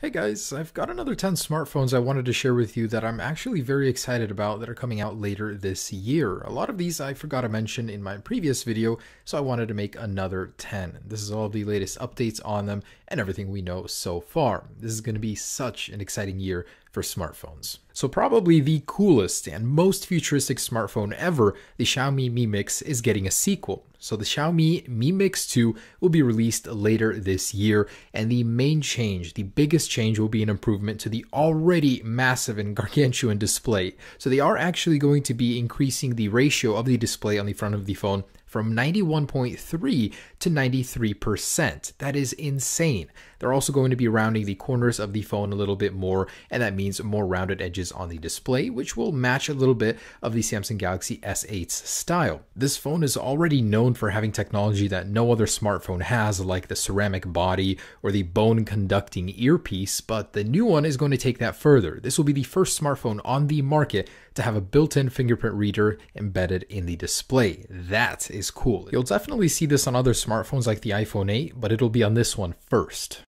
Hey guys, I've got another 10 smartphones I wanted to share with you that I'm actually very excited about that are coming out later this year. A lot of these I forgot to mention in my previous video, so I wanted to make another 10. This is all the latest updates on them and everything we know so far. This is going to be such an exciting year for smartphones. So probably the coolest and most futuristic smartphone ever, the Xiaomi Mi Mix, is getting a sequel. So the Xiaomi Mi Mix 2 will be released later this year, and the main change, the biggest change, will be an improvement to the already massive and gargantuan display. So they are actually going to be increasing the ratio of the display on the front of the phone from 91.3 to 93%. That is insane. They're also going to be rounding the corners of the phone a little bit more, and that means more rounded edges on the display, which will match a little bit of the Samsung Galaxy S8's style. This phone is already known for having technology that no other smartphone has, like the ceramic body or the bone-conducting earpiece, but the new one is going to take that further. This will be the first smartphone on the market to have a built-in fingerprint reader embedded in the display. That is cool. You'll definitely see this on other smartphones like the iPhone 8, but it'll be on this one first.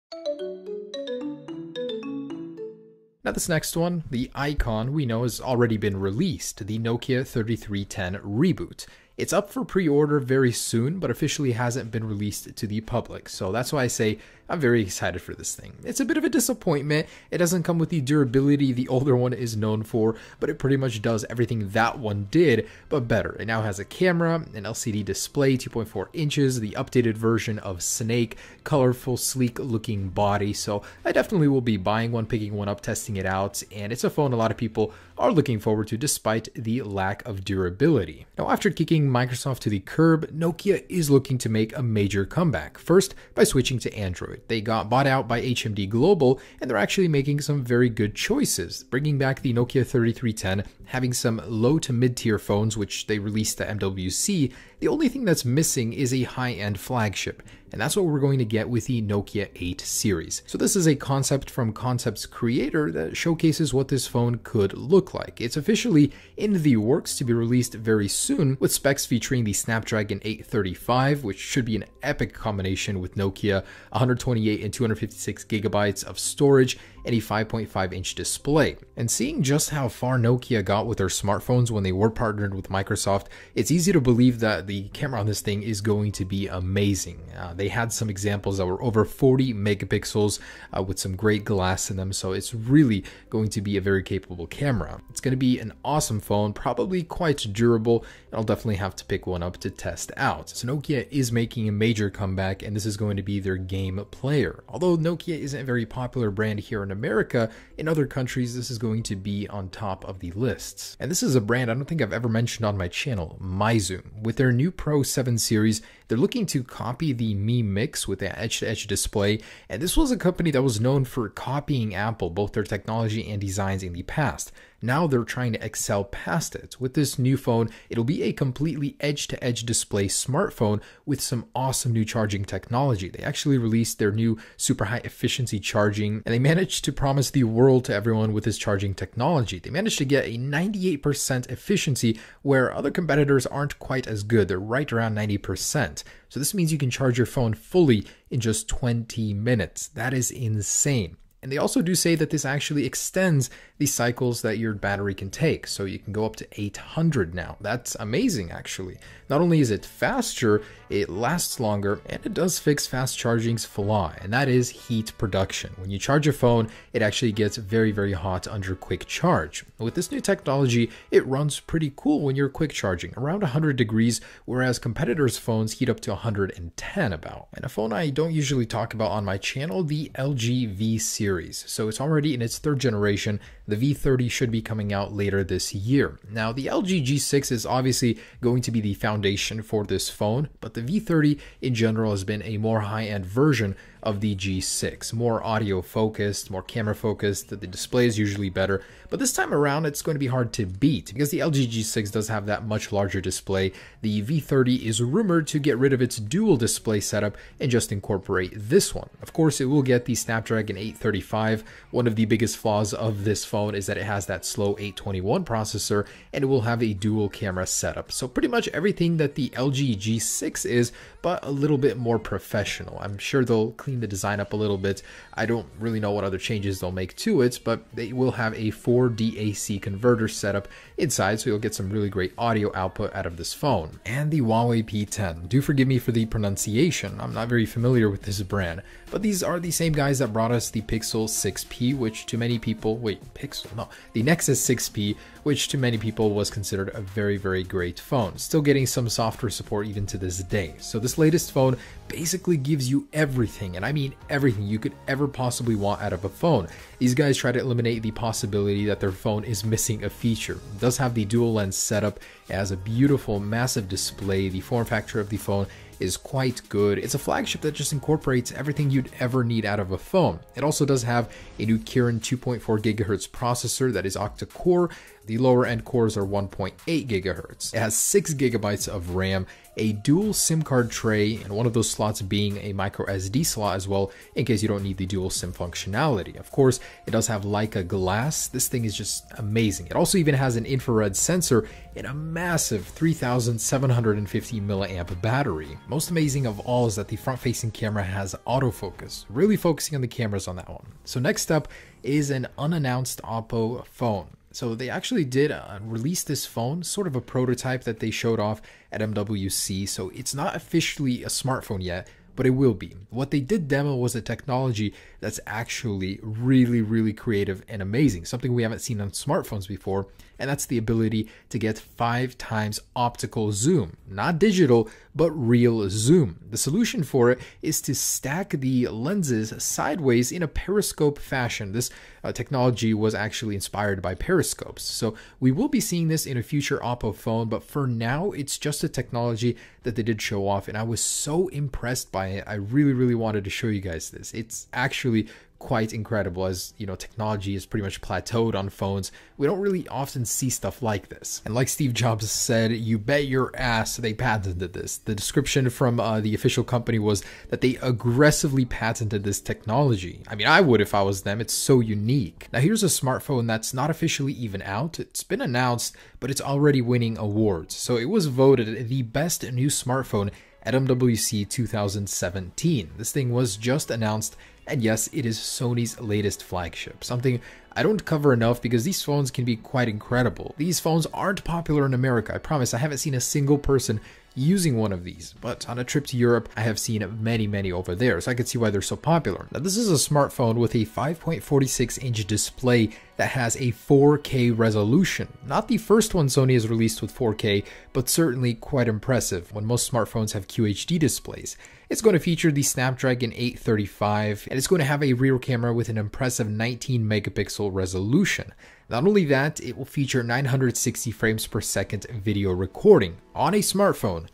Now this next one, the icon we know has already been released, the Nokia 3310 Reboot. It's up for pre-order very soon, but officially hasn't been released to the public, so that's why I say I'm very excited for this thing. It's a bit of a disappointment. It doesn't come with the durability the older one is known for, but it pretty much does everything that one did, but better. It now has a camera, an LCD display, 2.4 inches, the updated version of Snake, colorful, sleek-looking body, so I definitely will be buying one, picking one up, testing it out, and it's a phone a lot of people are looking forward to despite the lack of durability. Now, after kicking Microsoft to the curb, Nokia is looking to make a major comeback. First, by switching to Android. They got bought out by HMD Global, and they're actually making some very good choices, bringing back the Nokia 3310, having some low to mid-tier phones, which they released at MWC. The only thing that's missing is a high-end flagship, and that's what we're going to get with the Nokia 8 series. So this is a concept from Concept's creator that showcases what this phone could look like. It's officially in the works to be released very soon, with specs featuring the Snapdragon 835, which should be an epic combination with Nokia, 128 and 256 gigabytes of storage, and a 5.5-inch display. And seeing just how far Nokia got with their smartphones when they were partnered with Microsoft, it's easy to believe that the camera on this thing is going to be amazing. They had some examples that were over 40 megapixels with some great glass in them, so it's really going to be a very capable camera. It's going to be an awesome phone, probably quite durable, and I'll definitely have to pick one up to test out. So Nokia is making a major comeback, and this is going to be their game player. Although Nokia isn't a very popular brand here in America, in other countries this is going to be on top of the lists. And this is a brand I don't think I've ever mentioned on my channel, Meizu. With their new Pro 7 series, they're looking to copy the Mi Mix with the edge-to-edge display, and this was a company that was known for copying Apple, both their technology and designs in the past. Now they're trying to excel past it. With this new phone, it'll be a completely edge-to-edge display smartphone with some awesome new charging technology. They actually released their new super high efficiency charging, and they managed to promise the world to everyone with this charging technology. They managed to get a 98% efficiency where other competitors aren't quite as good. They're right around 90%. So this means you can charge your phone fully in just 20 minutes. That is insane. And they also do say that this actually extends the cycles that your battery can take. So you can go up to 800 now. That's amazing, actually. Not only is it faster, it lasts longer, and it does fix fast charging's flaw, and that is heat production. When you charge your phone, it actually gets very, very hot under quick charge. With this new technology, it runs pretty cool when you're quick charging, around 100 degrees, whereas competitors' phones heat up to 110 about. And a phone I don't usually talk about on my channel, the LG V series. So it's already in its third generation. The V30 should be coming out later this year. Now, the LG G6 is obviously going to be the foundation for this phone, but the V30 in general has been a more high-end version of the G6, more audio focused, more camera focused. The display is usually better, but this time around it's going to be hard to beat because the LG G6 does have that much larger display. The V30 is rumored to get rid of its dual display setup and just incorporate this one. Of course, it will get the Snapdragon 835. One of the biggest flaws of this phone is that it has that slow 821 processor, and it will have a dual camera setup. So pretty much everything that the LG G6 is, but a little bit more professional. I'm sure they'll clean clean the design up a little bit. I don't really know what other changes they'll make to it, but they will have a 4 DAC converter setup inside, so you'll get some really great audio output out of this phone. And the Huawei P10. Do forgive me for the pronunciation, I'm not very familiar with this brand, but these are the same guys that brought us the Pixel 6P, which to many people, the Nexus 6P, which to many people was considered a very, very great phone. Still getting some software support even to this day. So this latest phone basically gives you everything, and I mean everything you could ever possibly want out of a phone. These guys try to eliminate the possibility that their phone is missing a feature. It does have the dual lens setup, it has a beautiful massive display, the form factor of the phone is quite good. It's a flagship that just incorporates everything you'd ever need out of a phone. It also does have a new Kirin 2.4 GHz processor that is octa-core. The lower end cores are 1.8 GHz. It has 6 GB of RAM, a dual SIM card tray, and one of those slots being a micro SD slot as well, in case you don't need the dual SIM functionality. Of course, it does have Leica glass. This thing is just amazing. It also even has an infrared sensor and a massive 3750 milliamp battery. Most amazing of all is that the front-facing camera has autofocus, really focusing on the cameras on that one. So next up is an unannounced Oppo phone. So they actually did release this phone, sort of a prototype that they showed off at MWC. So it's not officially a smartphone yet, but it will be. What they did demo was a technology that's actually really, really creative and amazing. Something we haven't seen on smartphones before, and that's the ability to get 5 times optical zoom. Not digital, but real zoom. The solution for it is to stack the lenses sideways in a periscope fashion. This technology was actually inspired by periscopes. So we will be seeing this in a future Oppo phone, but for now, it's just a technology that they did show off, and I was so impressed by it. I really, really wanted to show you guys this. It's actually quite incredible. As you know, technology is pretty much plateaued on phones. We don't really often see stuff like this. And like Steve Jobs said, you bet your ass they patented this. The description from the official company was that they aggressively patented this technology. I mean, I would if I was them. It's so unique. Now here's a smartphone that's not officially even out. It's been announced, but it's already winning awards. So it was voted the best new smartphone at MWC 2017. This thing was just announced, and yes, it is Sony's latest flagship, something I don't cover enough because these phones can be quite incredible. These phones aren't popular in America. I promise I haven't seen a single person using one of these, but on a trip to Europe, I have seen many over there, so I can see why they're so popular. Now, this is a smartphone with a 5.46-inch display that has a 4K resolution. Not the first one Sony has released with 4K, but certainly quite impressive when most smartphones have QHD displays. It's going to feature the Snapdragon 835, and it's going to have a rear camera with an impressive 19 megapixel resolution. Not only that, it will feature 960 frames per second video recording on a smartphone.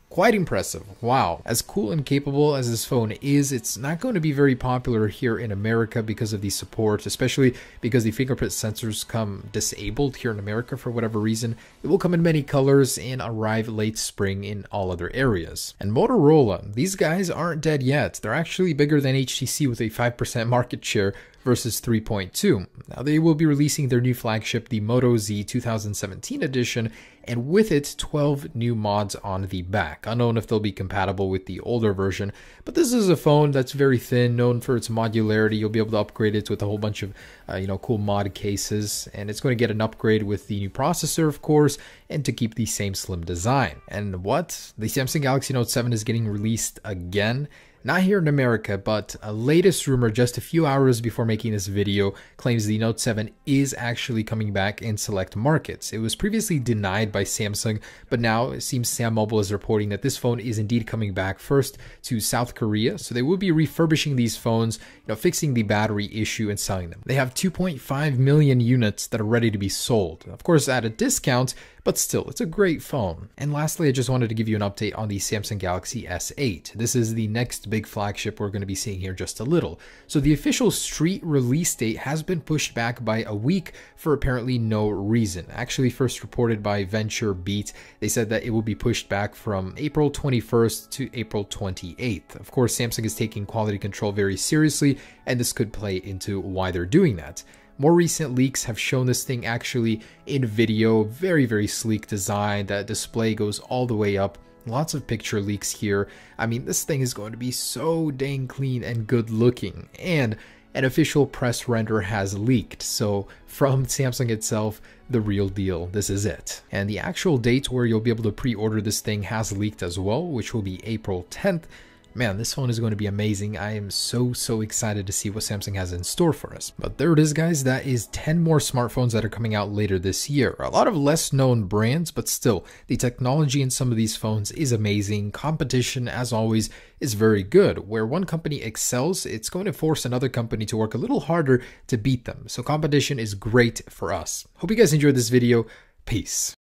Quite impressive. Wow. As cool and capable as this phone is, it's not going to be very popular here in America because of the support, especially because the fingerprint sensors come disabled here in America for whatever reason. It will come in many colors and arrive late spring in all other areas. And Motorola, these guys aren't dead yet. They're actually bigger than HTC with a 5% market share versus 3.2. Now they will be releasing their new flagship, the Moto Z 2017 edition, and with it 12 new mods on the back. Unknown if they'll be compatible with the older version, but this is a phone that's very thin, known for its modularity. You'll be able to upgrade it with a whole bunch of cool mod cases, and it's going to get an upgrade with the new processor, of course, and to keep the same slim design. And what? The Samsung Galaxy Note 7 is getting released again. Not here in America, but a latest rumor just a few hours before making this video claims the Note 7 is actually coming back in select markets. It was previously denied by Samsung, but now it seems Sam Mobile is reporting that this phone is indeed coming back first to South Korea. So they will be refurbishing these phones, fixing the battery issue and selling them. They have 2.5 million units that are ready to be sold. Of course, at a discount, but still, it's a great phone. And lastly, I just wanted to give you an update on the Samsung Galaxy S8. This is the next big flagship we're going to be seeing here just a little. So the official street release date has been pushed back by a week for apparently no reason. Actually, first reported by Venture Beat, they said that it will be pushed back from April 21st to April 28th. Of course, Samsung is taking quality control very seriously, and this could play into why they're doing that. More recent leaks have shown this thing actually in video, very sleek design. That display goes all the way up. Lots of picture leaks here. I mean, this thing is going to be so dang clean and good looking. And an official press render has leaked, so from Samsung itself, the real deal, this is it. And the actual date where you'll be able to pre-order this thing has leaked as well, which will be April 10th. Man, this phone is going to be amazing. I am so excited to see what Samsung has in store for us. But there it is, guys. That is 10 more smartphones that are coming out later this year. A lot of less known brands, but still, the technology in some of these phones is amazing. Competition, as always, is very good. Where one company excels, it's going to force another company to work a little harder to beat them. So competition is great for us. Hope you guys enjoyed this video. Peace.